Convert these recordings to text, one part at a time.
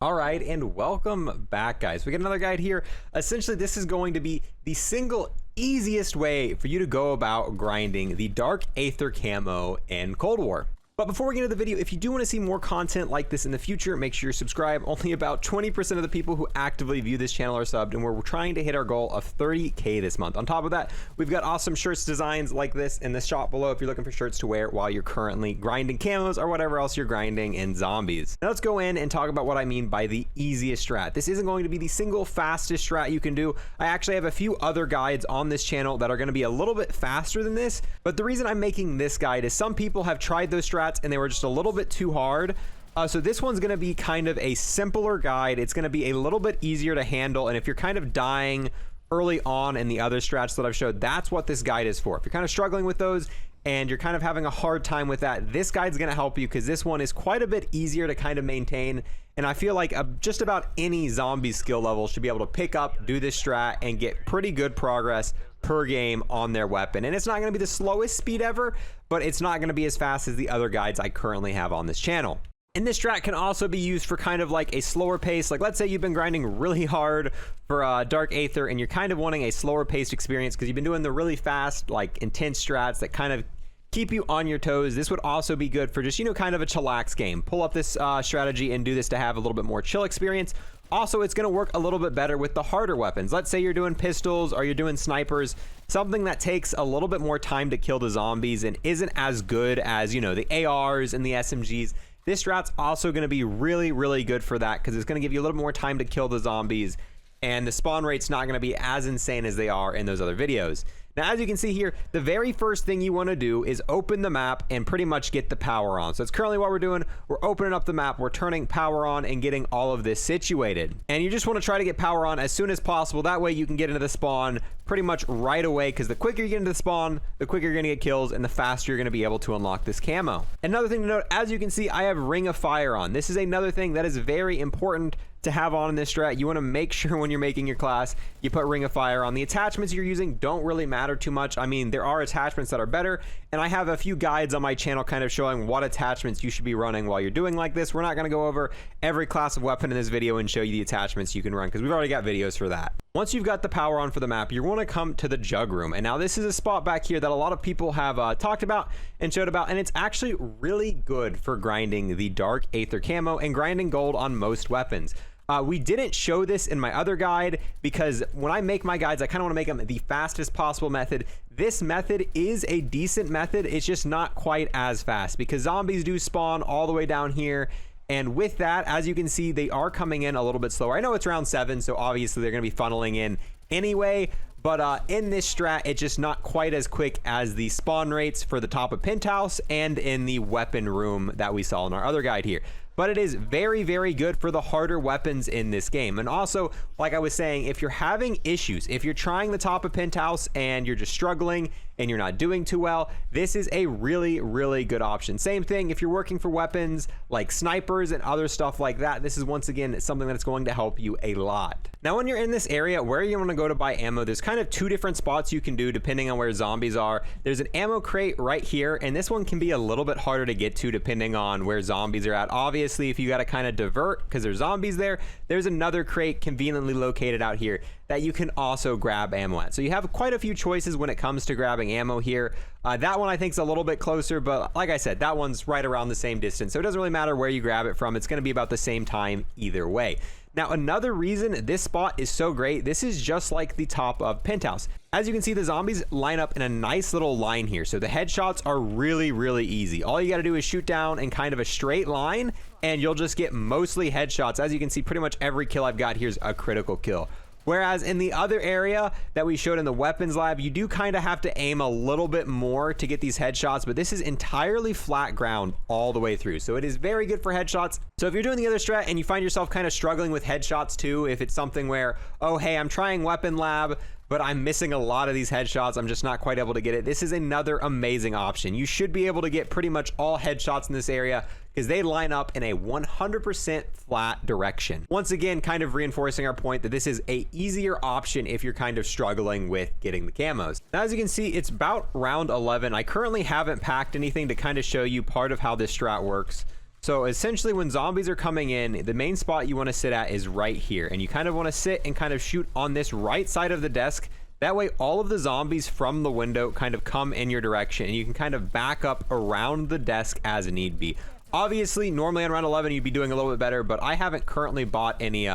All right, and welcome back, guys. We got another guide here. Essentially, this is going to be the single easiest way for you to go about grinding the Dark Aether camo in Cold War. But before we get into the video, if you do want to see more content like this in the future, make sure you're subscribed. Only about 20% of the people who actively view this channel are subbed, and we're trying to hit our goal of 30K this month. On top of that, we've got awesome shirts designs like this in the shop below if you're looking for shirts to wear while you're currently grinding camos or whatever else you're grinding in zombies. Now let's go in and talk about what I mean by the easiest strat. This isn't going to be the single fastest strat you can do. I actually have a few other guides on this channel that are going to be a little bit faster than this, but the reason I'm making this guide is some people have tried those strats and they were just a little bit too hard. So this one's going to be kind of a simpler guide. It's going to be a little bit easier to handle, and if you're kind of dying early on in the other strats that I've showed, that's what this guide is for. If you're kind of struggling with those and you're kind of having a hard time with that, this guide's going to help you because this one is quite a bit easier to kind of maintain. And I feel like just about any zombie skill level should be able to pick up, do this strat, and get pretty good progress per game on their weapon. And it's not going to be the slowest speed ever, but it's not going to be as fast as the other guides I currently have on this channel. And this strat can also be used for kind of like a slower pace. Like let's say you've been grinding really hard for Dark Aether and you're kind of wanting a slower paced experience because you've been doing the really fast, like intense strats that kind of keep you on your toes. This would also be good for just, kind of a chillax game. Pull up this strategy and do this to have a little bit more chill experience. Also, it's going to work a little bit better with the harder weapons. Let's say you're doing pistols or you're doing snipers, something that takes a little bit more time to kill the zombies and isn't as good as, the ARs and the SMGs. This strat's also going to be really, really good for that because it's going to give you a little more time to kill the zombies, and the spawn rate's not going to be as insane as they are in those other videos. Now, as you can see here, the very first thing you want to do is open the map and pretty much get the power on. So that's currently what we're doing. We're opening up the map, we're turning power on and getting all of this situated. And you just want to try to get power on as soon as possible. That way you can get into the spawn pretty much right away, because the quicker you get into the spawn, the quicker you're going to get kills and the faster you're going to be able to unlock this camo. Another thing to note, as you can see, I have Ring of Fire on. This is another thing that is very important to have on in this strat. You want to make sure when you're making your class, you put Ring of Fire on. The attachments you're using don't really matter too much. I mean, there are attachments that are better, and I have a few guides on my channel kind of showing what attachments you should be running while you're doing like this. We're not going to go over every class of weapon in this video and show you the attachments you can run because we've already got videos for that. Once you've got the power on for the map, you're going to come to the jug room. And now this is a spot back here that a lot of people have talked about and showed about, and it's actually really good for grinding the Dark Aether camo and grinding gold on most weapons. We didn't show this in my other guide because when I make my guides, I kind of want to make them the fastest possible method. This method is a decent method. It's just not quite as fast because zombies do spawn all the way down here. And with that, as you can see, they are coming in a little bit slower. I know it's round 7, so obviously they're going to be funneling in anyway. But in this strat, it's just not quite as quick as the spawn rates for the top of Penthouse and in the weapon room that we saw in our other guide here. But it is very, very good for the harder weapons in this game. And also, like I was saying, if you're having issues, if you're trying the top of Penthouse and you're just struggling and you're not doing too well, this is a really, really good option. Same thing if you're working for weapons like snipers and other stuff like that. This is once again something that's going to help you a lot. Now, when you're in this area where you want to go to buy ammo, there's kind of two different spots you can do depending on where zombies are. There's an ammo crate right here, and this one can be a little bit harder to get to depending on where zombies are at. Obviously, if you got to kind of divert because there's zombies there, there's another crate conveniently located out here that you can also grab ammo at. So you have quite a few choices when it comes to grabbing ammo here. That one I think is a little bit closer, but like I said, that one's right around the same distance. So it doesn't really matter where you grab it from. It's going to be about the same time either way. Now, another reason this spot is so great, this is just like the top of Penthouse. As you can see, the zombies line up in a nice little line here. So the headshots are really, really easy. All you got to do is shoot down in kind of a straight line and you'll just get mostly headshots. As you can see, pretty much every kill I've got here is a critical kill. Whereas in the other area that we showed in the weapons lab, you do kind of have to aim a little bit more to get these headshots, but this is entirely flat ground all the way through. So it is very good for headshots. So if you're doing the other strat and you find yourself kind of struggling with headshots too, if it's something where, oh, hey, I'm trying weapon lab, but I'm missing a lot of these headshots, I'm just not quite able to get it, this is another amazing option. You should be able to get pretty much all headshots in this area because they line up in a 100% flat direction. Once again, kind of reinforcing our point that this is a easier option if you're kind of struggling with getting the camos. Now, as you can see, it's about round 11. I currently haven't packed anything to kind of show you part of how this strat works. So essentially when zombies are coming in, the main spot you want to sit at is right here, and you kind of want to sit and kind of shoot on this right side of the desk. That way all of the zombies from the window kind of come in your direction, and you can kind of back up around the desk as need be. Obviously, normally on round 11 you'd be doing a little bit better, but I haven't currently bought any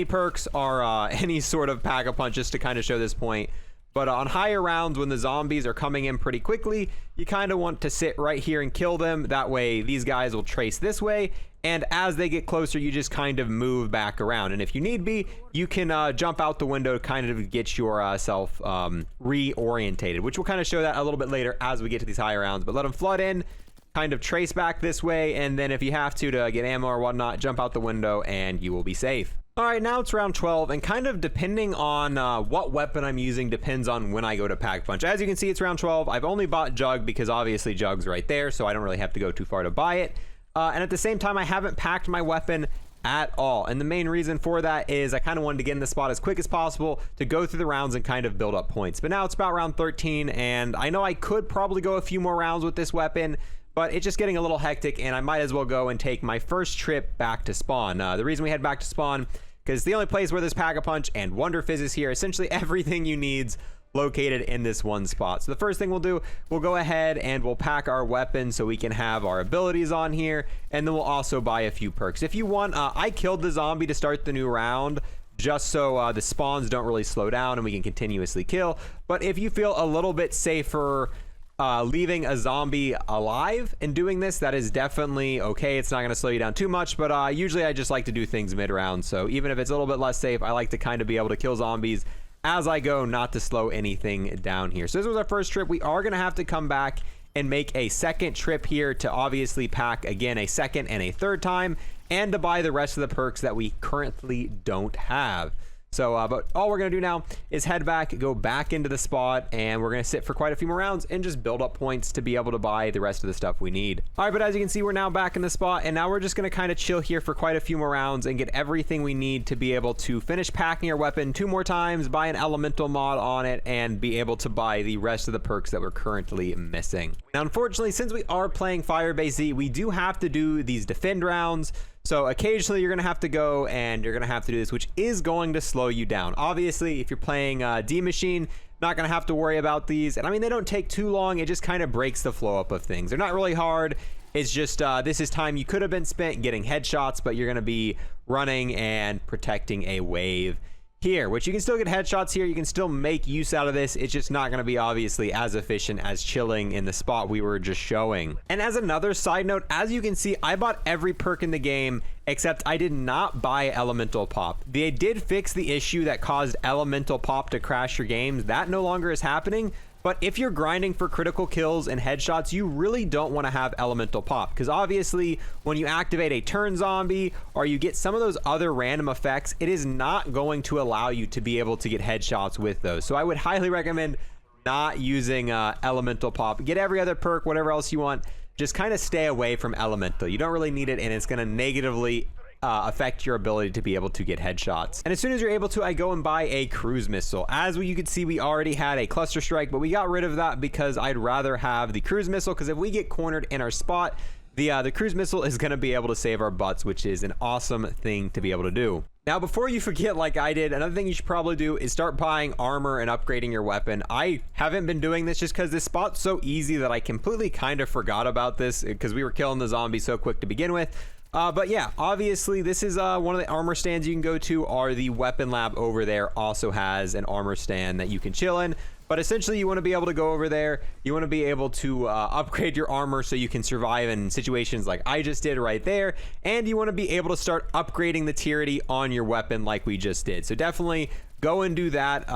perks or any sort of pack-a-punch just to kind of show this point. But on higher rounds, when the zombies are coming in pretty quickly, you kind of want to sit right here and kill them. That way these guys will trace this way, and as they get closer, you just kind of move back around. And if you need be, you can jump out the window to kind of get yourself reorientated, which we'll kind of show that a little bit later as we get to these higher rounds. But let them flood in, kind of trace back this way, and then if you have to get ammo or whatnot, jump out the window and you will be safe. All right, now it's round 12, and kind of depending on what weapon I'm using depends on when I go to pack punch. As you can see, it's round 12. I've only bought Jug because obviously Jug's right there, so I don't really have to go too far to buy it. And at the same time, I haven't packed my weapon at all. And the main reason for that is I kind of wanted to get in the spot as quick as possible to go through the rounds and kind of build up points. But now it's about round 13, and I know I could probably go a few more rounds with this weapon, but it's just getting a little hectic, and I might as well go and take my first trip back to spawn. The reason we head back to spawn, because it's the only place where there's Pack-a-Punch and Wonder Fizz is here. Essentially everything you need's located in this one spot. So the first thing we'll do, we'll go ahead and we'll pack our weapon so we can have our abilities on here, and then we'll also buy a few perks. If you want, I killed the zombie to start the new round, just so the spawns don't really slow down and we can continuously kill. But if you feel a little bit safer leaving a zombie alive and doing this, that is definitely okay. It's not going to slow you down too much, but usually I just like to do things mid-round. So even if it's a little bit less safe, I like to kind of be able to kill zombies as I go, not to slow anything down here. So this was our first trip. We are going to have to come back and make a second trip here to obviously pack again a second and a third time, and to buy the rest of the perks that we currently don't have. So, but all we're going to do now is head back, go back into the spot, and we're going to sit for quite a few more rounds and just build up points to be able to buy the rest of the stuff we need. All right, but as you can see, we're now back in the spot, and now we're just going to kind of chill here for quite a few more rounds and get everything we need to be able to finish packing our weapon 2 more times, buy an elemental mod on it, and be able to buy the rest of the perks that we're currently missing. Now, unfortunately, since we are playing FIREBASE-Z, we do have to do these defend rounds. So occasionally you're going to have to go and you're going to have to do this, which is going to slow you down. Obviously, if you're playing D-Machine, not going to have to worry about these. And I mean, they don't take too long. It just kind of breaks the flow up of things. They're not really hard. It's just this is time you could have been spent getting headshots, but you're going to be running and protecting a wave here, which you can still get headshots here. You can still make use out of this. It's just not going to be obviously as efficient as chilling in the spot we were just showing. And as another side note, as you can see, I bought every perk in the game except I did not buy Elemental Pop. They did fix the issue that caused Elemental Pop to crash your games. That no longer is happening. But if you're grinding for critical kills and headshots, you really don't want to have Elemental Pop, because obviously when you activate a turn zombie or you get some of those other random effects, it is not going to allow you to be able to get headshots with those. So I would highly recommend not using Elemental Pop. Get every other perk, whatever else you want. Just kind of stay away from Elemental. You don't really need it, and it's going to negatively affect your ability to be able to get headshots. And as soon as you're able to, I go and buy a cruise missile. As you can see, we already had a cluster strike, but we got rid of that because I'd rather have the cruise missile, because if we get cornered in our spot, the cruise missile is going to be able to save our butts, which is an awesome thing to be able to do. Now, before you forget like I did, another thing you should probably do is start buying armor and upgrading your weapon. I haven't been doing this just because this spot's so easy that I completely kind of forgot about this, because we were killing the zombies so quick to begin with. But yeah, obviously this is one of the armor stands you can go to, or the weapon lab over there also has an armor stand that you can chill in. But essentially you want to be able to go over there, you want to be able to upgrade your armor so you can survive in situations like I just did right there, and you want to be able to start upgrading the tierity on your weapon like we just did. So definitely go and do that.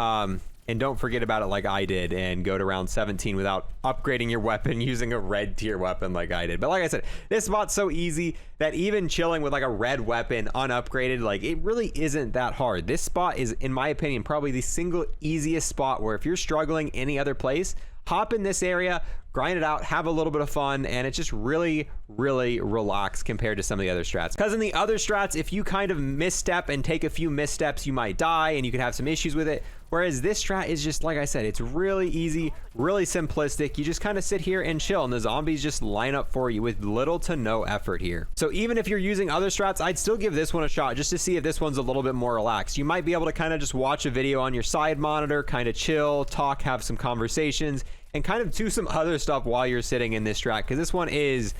And don't forget about it like I did and go to round 17 without upgrading your weapon using a red tier weapon like I did. But like I said, this spot's so easy that even chilling with like a red weapon unupgraded, like it really isn't that hard. This spot is, in my opinion, probably the single easiest spot where if you're struggling any other place, hop in this area, grind it out, have a little bit of fun, and it's just really, really relaxed compared to some of the other strats. Because in the other strats, if you kind of misstep and take a few missteps, you might die and you could have some issues with it. Whereas this strat is just, like I said, it's really easy, really simplistic. You just kind of sit here and chill, and the zombies just line up for you with little to no effort here. So even if you're using other strats, I'd still give this one a shot just to see if this one's a little bit more relaxed. You might be able to kind of just watch a video on your side monitor, kind of chill, talk, have some conversations, and kind of do some other stuff while you're sitting in this strat, because this one is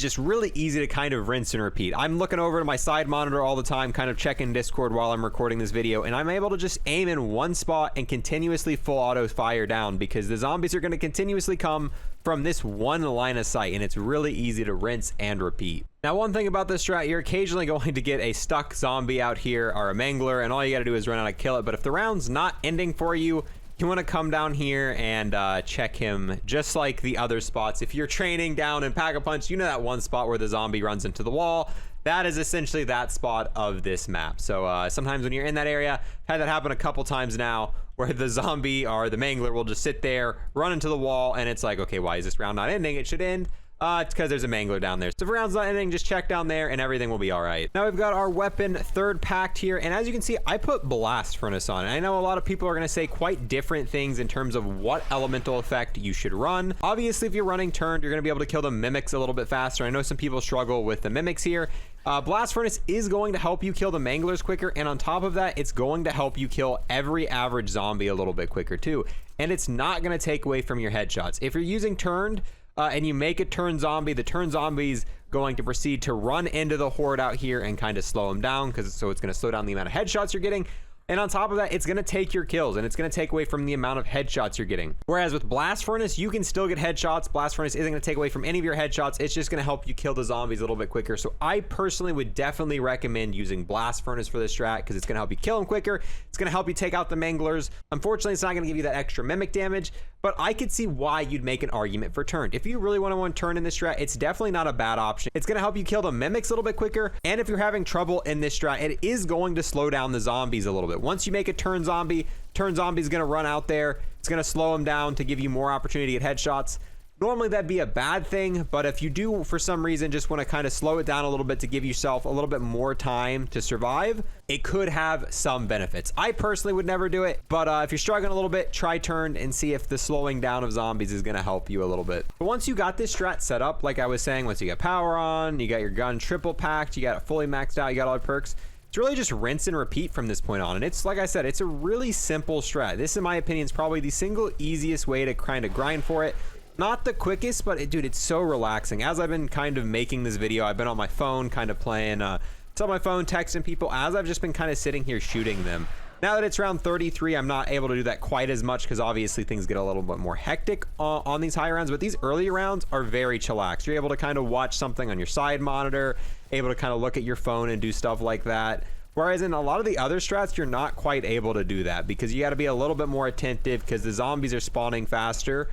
just really easy to kind of rinse and repeat. I'm looking over to my side monitor all the time, kind of checking Discord while I'm recording this video, and I'm able to just aim in one spot and continuously full auto fire down, because the zombies are going to continuously come from this one line of sight, and it's really easy to rinse and repeat. Now, one thing about this strat, you're occasionally going to get a stuck zombie out here or a mangler, and all you got to do is run out and kill it. But if the round's not ending for you, you want to come down here and check him just like the other spots. If you're training down in Pack-a-Punch, you know that one spot where the zombie runs into the wall. That is essentially that spot of this map. So sometimes when you're in that area, I've had that happen a couple times now, where the zombie or the mangler will just sit there, run into the wall, and it's like, okay, why is this round not ending? It should end. It's because there's a mangler down there. So if the round's not ending, just check down there and everything will be all right. Now we've got our weapon third packed here, and as you can see, I put Blast Furnace on. And I know a lot of people are going to say quite different things in terms of what elemental effect you should run. Obviously, if you're running turned, you're going to be able to kill the mimics a little bit faster. I know some people struggle with the mimics here. Blast Furnace is going to help you kill the manglers quicker, and on top of that, it's going to help you kill every average zombie a little bit quicker too. And it's not going to take away from your headshots. If you're using turned, and you make a turn zombie, the turn zombie's going to proceed to run into the horde out here and kind of slow them down, so it's going to slow down the amount of headshots you're getting. And on top of that, it's going to take your kills, and it's going to take away from the amount of headshots you're getting. Whereas with Blast Furnace, you can still get headshots. Blast Furnace isn't going to take away from any of your headshots. It's just going to help you kill the zombies a little bit quicker. So I personally would definitely recommend using Blast Furnace for this strat, because it's going to help you kill them quicker. It's going to help you take out the manglers. Unfortunately, it's not going to give you that extra mimic damage, but I could see why you'd make an argument for turned. If you really want to turn in this strat, it's definitely not a bad option. It's going to help you kill the mimics a little bit quicker, and if you're having trouble in this strat, it is going to slow down the zombies a little bit. Once you make a turn zombie is going to run out there. It's going to slow them down to give you more opportunity to get headshots. Normally that'd be a bad thing, but if you do for some reason just want to kind of slow it down a little bit to give yourself a little bit more time to survive, it could have some benefits. I personally would never do it, but if you're struggling a little bit, try turned and see if the slowing down of zombies is going to help you a little bit. But once you got this strat set up, like I was saying, once you got power on, you got your gun triple packed, you got it fully maxed out, you got all the perks, it's really just rinse and repeat from this point on. And it's, like I said, it's a really simple strat. This, in my opinion, is probably the single easiest way to kind of grind for it. Not the quickest, but dude, it's so relaxing. As I've been kind of making this video, I've been on my phone kind of playing, it's on my phone texting people as I've just been kind of sitting here shooting them. Now that it's round 33, I'm not able to do that quite as much, because obviously things get a little bit more hectic on these high rounds, but these early rounds are very chillax. You're able to kind of watch something on your side monitor, able to kind of look at your phone and do stuff like that. Whereas in a lot of the other strats, you're not quite able to do that, because you got to be a little bit more attentive because the zombies are spawning faster.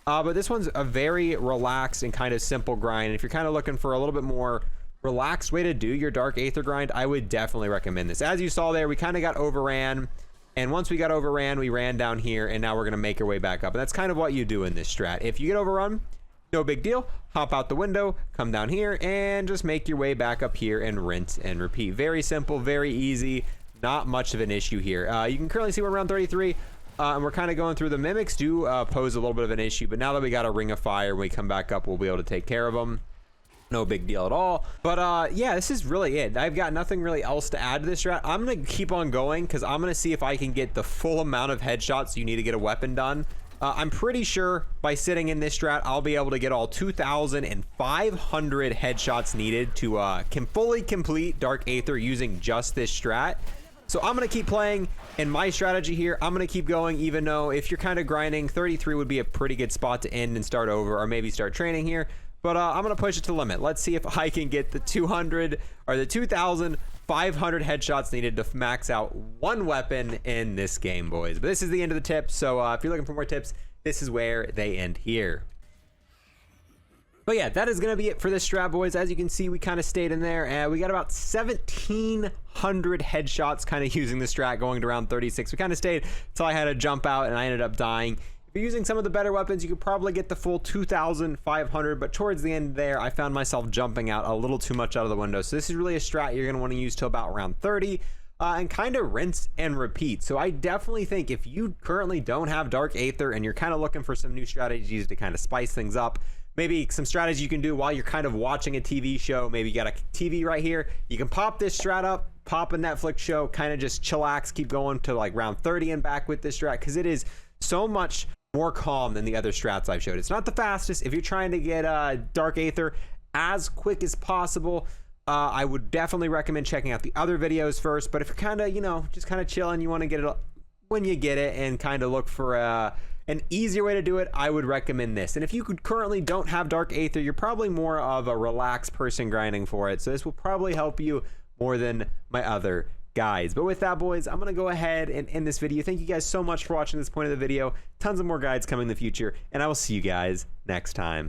But this one's a very relaxed and kind of simple grind. And if you're kind of looking for a little bit more relaxed way to do your Dark Aether grind, I would definitely recommend this. As you saw there, we kind of got overran. And once we got overran, we ran down here, and now we're going to make our way back up. And that's kind of what you do in this strat. If you get overrun, no big deal. Hop out the window, come down here, and just make your way back up here and rinse and repeat. Very simple, very easy. Not much of an issue here. You can currently see we're around 33. And we're kind of going through. The mimics do pose a little bit of an issue, but now that we got a ring of fire, when we come back up, we'll be able to take care of them. No big deal at all. But yeah, this is really it. I've got nothing really else to add to this strat. I'm gonna keep on going, because I'm gonna see if I can get the full amount of headshots you need to get a weapon done. I'm pretty sure by sitting in this strat, I'll be able to get all 2,500 headshots needed to fully complete Dark Aether using just this strat. So I'm going to keep playing in my strategy here. I'm going to keep going, even though if you're kind of grinding, 33 would be a pretty good spot to end and start over, or maybe start training here. But I'm going to push it to the limit. Let's see if I can get the 200 or the 2,500 headshots needed to max out one weapon in this game, boys. But this is the end of the tips. So if you're looking for more tips, this is where they end here. But yeah, that is going to be it for this strat, boys. As you can see, we kind of stayed in there, and we got about 1,700 headshots kind of using the strat going to round 36. We kind of stayed until I had to jump out, and I ended up dying. If you're using some of the better weapons, you could probably get the full 2,500, but towards the end there, I found myself jumping out a little too much out of the window. So this is really a strat you're going to want to use till about round 30. and kind of rinse and repeat. So I definitely think if you currently don't have Dark Aether and you're kind of looking for some new strategies to kind of spice things up, maybe some strategies you can do while you're kind of watching a TV show. Maybe you got a TV right here. You can pop this strat up, pop a Netflix show, kind of just chillax, keep going to like round 30 and back with this strat, because it is so much more calm than the other strats I've showed. It's not the fastest. If you're trying to get Dark Aether as quick as possible, I would definitely recommend checking out the other videos first. But if you're kind of, you know, just kind of chilling, you want to get it when you get it and kind of look for an easier way to do it, I would recommend this. And if you currently don't have Dark Aether, you're probably more of a relaxed person grinding for it. So this will probably help you more than my other guides. But with that, boys, I'm going to go ahead and end this video. Thank you guys so much for watching this point of the video. Tons of more guides coming in the future, and I will see you guys next time.